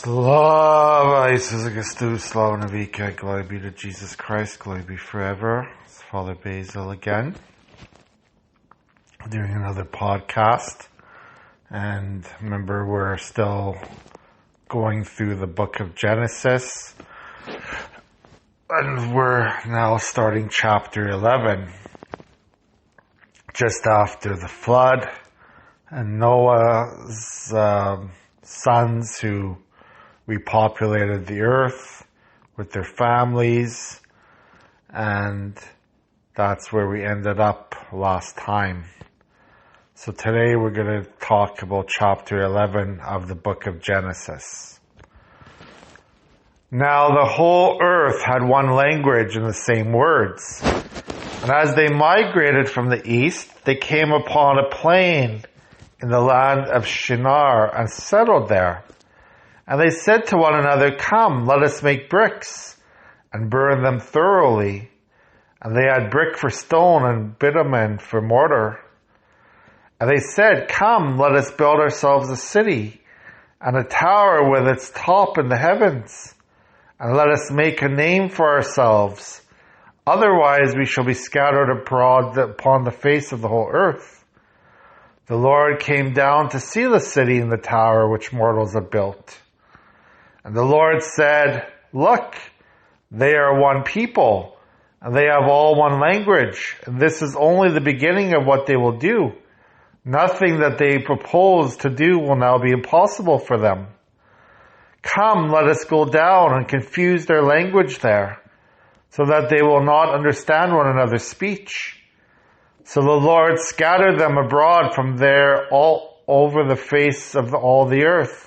Slava Isusa Christus, Slava Navika, glory be to Jesus Christ, glory be forever. It's Father Basil again, doing another podcast. And remember, we're still going through the book of Genesis. And we're now starting chapter 11, just after the flood. And Noah's sons who repopulated the earth with their families, and that's where we ended up last time. So today we're going to talk about chapter 11 of the book of Genesis. Now the whole earth had one language and the same words. And as they migrated from the east, they came upon a plain in the land of Shinar and settled there. And they said to one another, "Come, let us make bricks and burn them thoroughly." And they had brick for stone and bitumen for mortar. And they said, "Come, let us build ourselves a city and a tower with its top in the heavens. And let us make a name for ourselves. Otherwise we shall be scattered abroad upon the face of the whole earth." The Lord came down to see the city and the tower which mortals have built. And the Lord said, "Look, they are one people, and they have all one language, and this is only the beginning of what they will do. Nothing that they propose to do will now be impossible for them. Come, let us go down and confuse their language there, so that they will not understand one another's speech." So the Lord scattered them abroad from there all over the face of all the earth.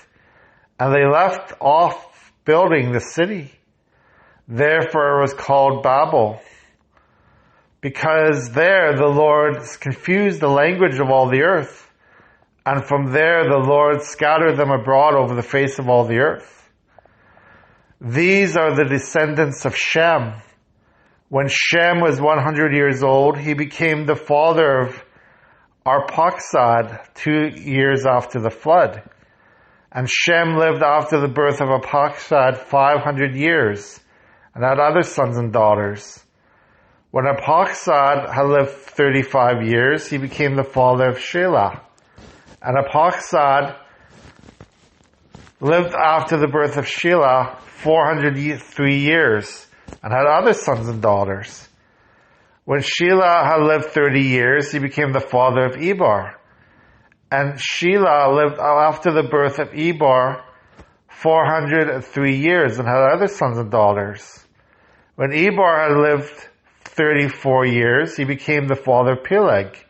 And they left off building the city. Therefore it was called Babel, because there the Lord confused the language of all the earth. And from there the Lord scattered them abroad over the face of all the earth. These are the descendants of Shem. When Shem was 100 years old, he became the father of Arphaxad 2 years after the flood. And Shem lived after the birth of Arphaxad 500 years, and had other sons and daughters. When Arphaxad had lived 35 years, he became the father of Shelah. And Arphaxad lived after the birth of Shelah 403 years, and had other sons and daughters. When Shelah had lived 30 years, he became the father of Eber. And Shelah lived after the birth of Eber 403 years and had other sons and daughters. When Eber had lived 34 years, he became the father of Peleg.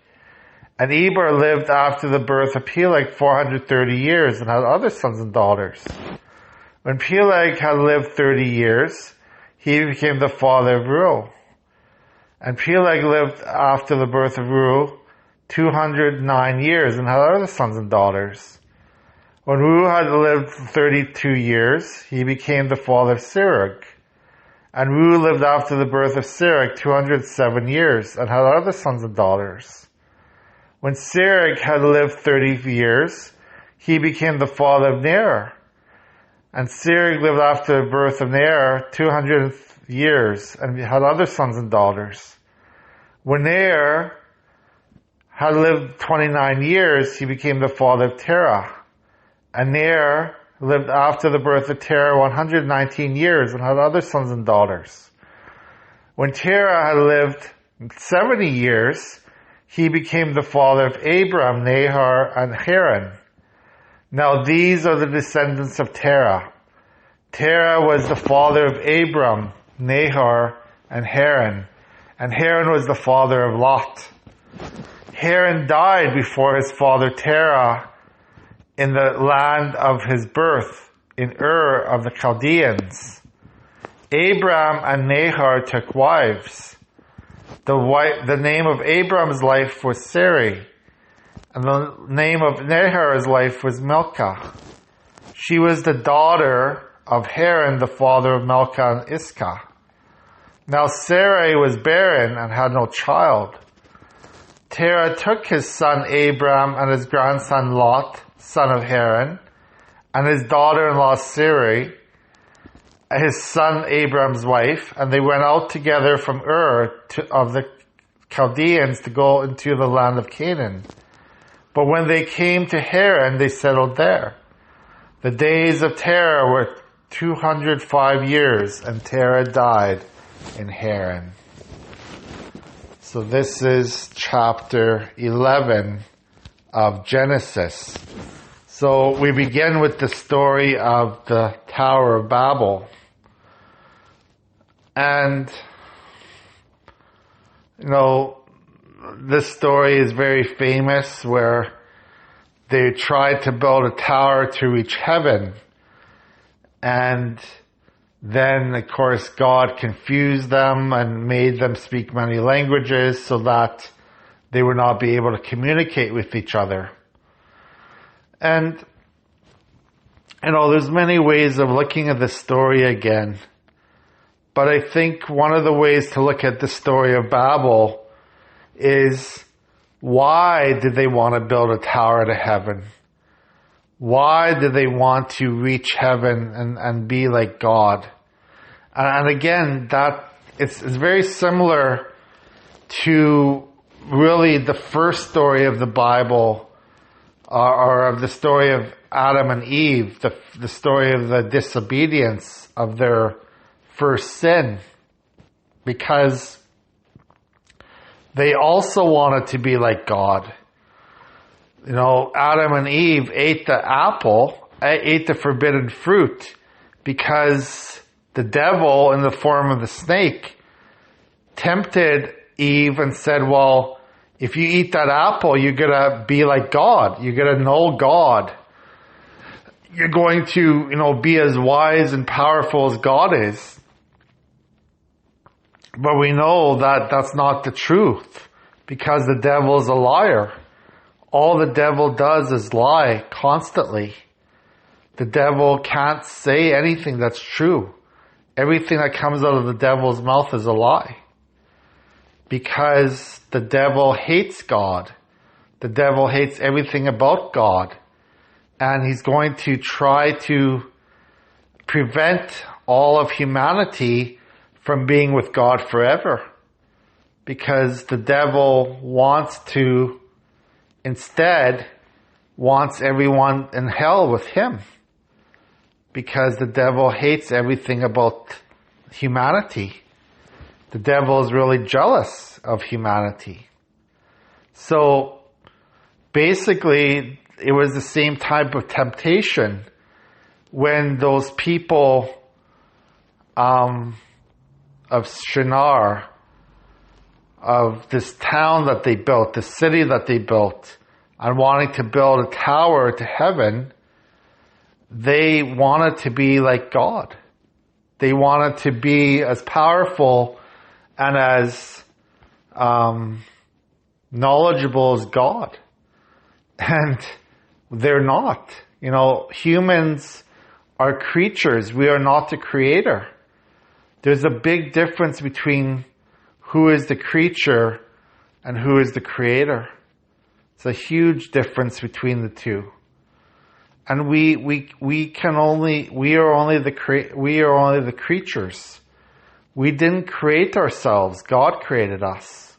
And Eber lived after the birth of Peleg 430 years and had other sons and daughters. When Peleg had lived 30 years, he became the father of Reu. And Peleg lived after the birth of Reu 209 years and had other sons and daughters. When Reu had lived 32 years, he became the father of Serug. And Reu lived after the birth of Serug 207 years and had other sons and daughters. When Serug had lived 30 years, he became the father of Ner. And Serug lived after the birth of Ner 200 years and had other sons and daughters. When Ner had lived 29 years, he became the father of Terah. And Ner lived after the birth of Terah 119 years and had other sons and daughters. When Terah had lived 70 years, he became the father of Abram, Nahor, and Haran. Now these are the descendants of Terah. Terah was the father of Abram, Nahor, and Haran. And Haran was the father of Lot. Haran died before his father Terah in the land of his birth, in Ur of the Chaldeans. Abram and Nahor took wives. The name of Abram's wife was Sarai, and the name of Nahor's wife was Milcah. She was the daughter of Haran, the father of Milcah and Iscah. Now Sarai was barren and had no child. Terah took his son Abram and his grandson Lot, son of Haran, and his daughter-in-law Sarai, his son Abram's wife, and they went out together from of the Chaldeans to go into the land of Canaan. But when they came to Haran, they settled there. The days of Terah were 205 years, and Terah died in Haran. So this is chapter 11 of Genesis. So we begin with the story of the Tower of Babel. And, this story is very famous, where they tried to build a tower to reach heaven. And then, of course, God confused them and made them speak many languages so that they would not be able to communicate with each other. And, there's many ways of looking at this story again. But I think one of the ways to look at the story of Babel is, why did they want to build a tower to heaven? Why did they want to reach heaven and be like God? And again, that it's very similar to really the first story of the Bible, or of the story of Adam and Eve, the story of the disobedience of their first sin, because they also wanted to be like God. Adam and Eve ate the forbidden fruit, because the devil, in the form of the snake, tempted Eve and said, well, if you eat that apple, you're going to be like God. You're going to know God. You're going to, be as wise and powerful as God is. But we know that that's not the truth, because the devil is a liar. All the devil does is lie constantly. The devil can't say anything that's true. Everything that comes out of the devil's mouth is a lie. Because the devil hates God. The devil hates everything about God. And he's going to try to prevent all of humanity from being with God forever. Because the devil wants everyone in hell with him. Because the devil hates everything about humanity. The devil is really jealous of humanity. So basically, it was the same type of temptation when those people of Shinar, of this town that they built, the city that they built, and wanting to build a tower to heaven, they wanted to be like God. They wanted to be as powerful and as knowledgeable as God. And they're not. Humans are creatures. We are not the creator. There's a big difference between who is the creature and who is the creator. It's a huge difference between the two. And we are only the creatures. We didn't create ourselves. God created us.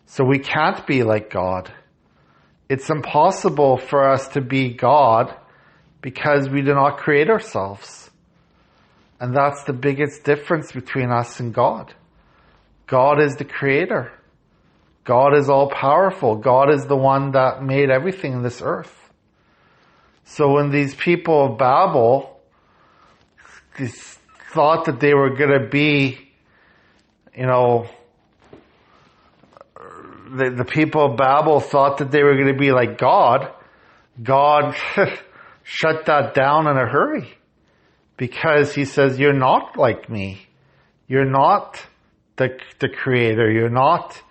So we can't be like God. It's impossible for us to be God because we do not create ourselves. And that's the biggest difference between us and God. God is the creator. God is all powerful. God is the one that made everything in this earth. So when these people of Babel thought that they were going to be, the people of Babel thought that they were going to be like God, God shut that down in a hurry. Because he says, you're not like me. You're not the creator. You're not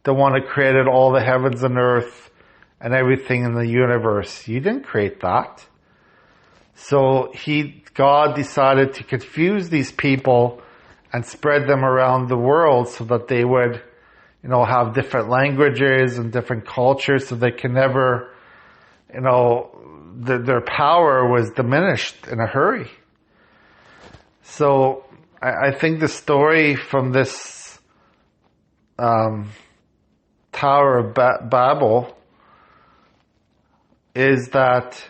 the one who created all the heavens and earth and everything in the universe. You didn't create that. So God decided to confuse these people and spread them around the world so that they would, have different languages and different cultures, so they can never, their power was diminished in a hurry. So I think the story from this Tower of Babel is that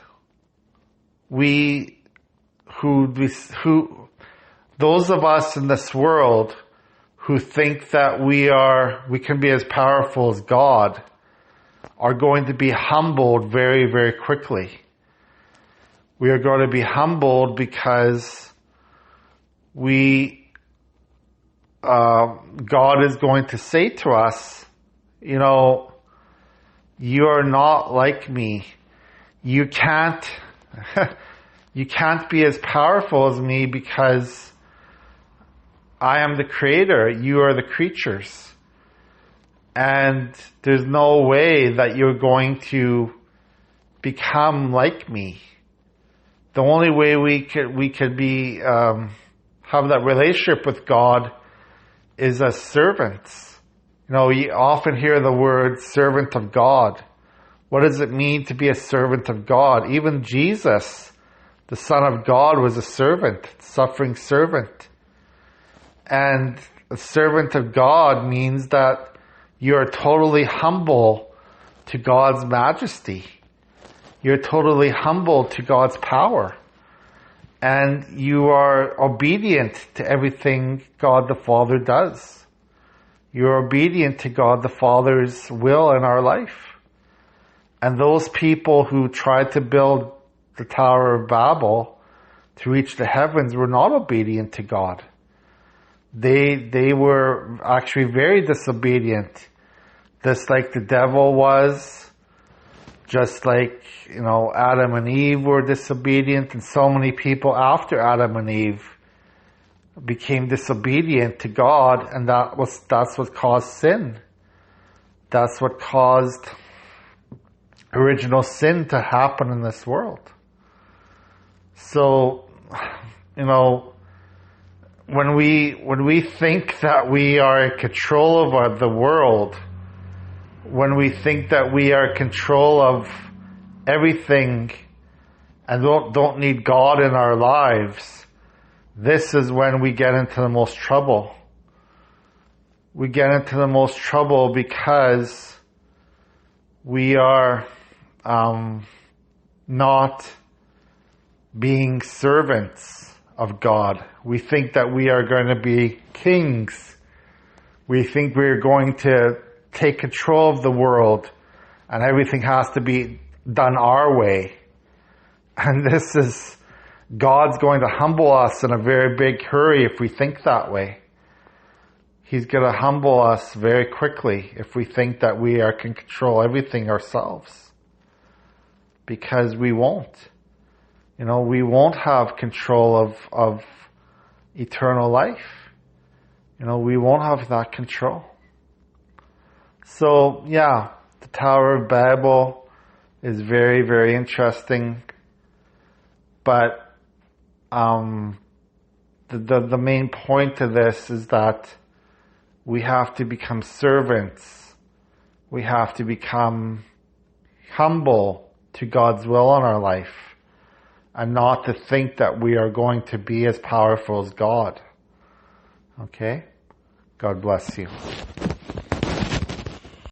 those of us in this world who think that we can be as powerful as God are going to be humbled very, very quickly. We are going to be humbled because God is going to say to us, you are not like me. You can't be as powerful as me because I am the creator. You are the creatures. And there's no way that you're going to become like me. The only way we could be have that relationship with God is as servants. You often hear the word servant of God. What does it mean to be a servant of God? Even Jesus, the Son of God, was a servant, suffering servant. And a servant of God means that you are totally humble to God's majesty. You're totally humble to God's power. And you are obedient to everything God the Father does. You're obedient to God the Father's will in our life. And those people who tried to build the Tower of Babel to reach the heavens were not obedient to God. They were actually very disobedient. Just like the devil was, just like, Adam and Eve were disobedient, and so many people after Adam and Eve became disobedient to God, and that's what caused sin. That's what caused original sin to happen in this world. So, when we think that we are in control of the world, when we think that we are in control of everything and don't need God in our lives, this is when we get into the most trouble. We get into the most trouble because we are not being servants of God. We think that we are going to be kings. We think we're going to take control of the world and everything has to be done our way. And God's going to humble us in a very big hurry if we think that way. He's going to humble us very quickly if we think that we can control everything ourselves. Because we won't. We won't have control of eternal life. We won't have that control. So, the Tower of Babel is very, very interesting. But the main point of this is that we have to become servants. We have to become humble to God's will in our life, and not to think that we are going to be as powerful as God. Okay? God bless you.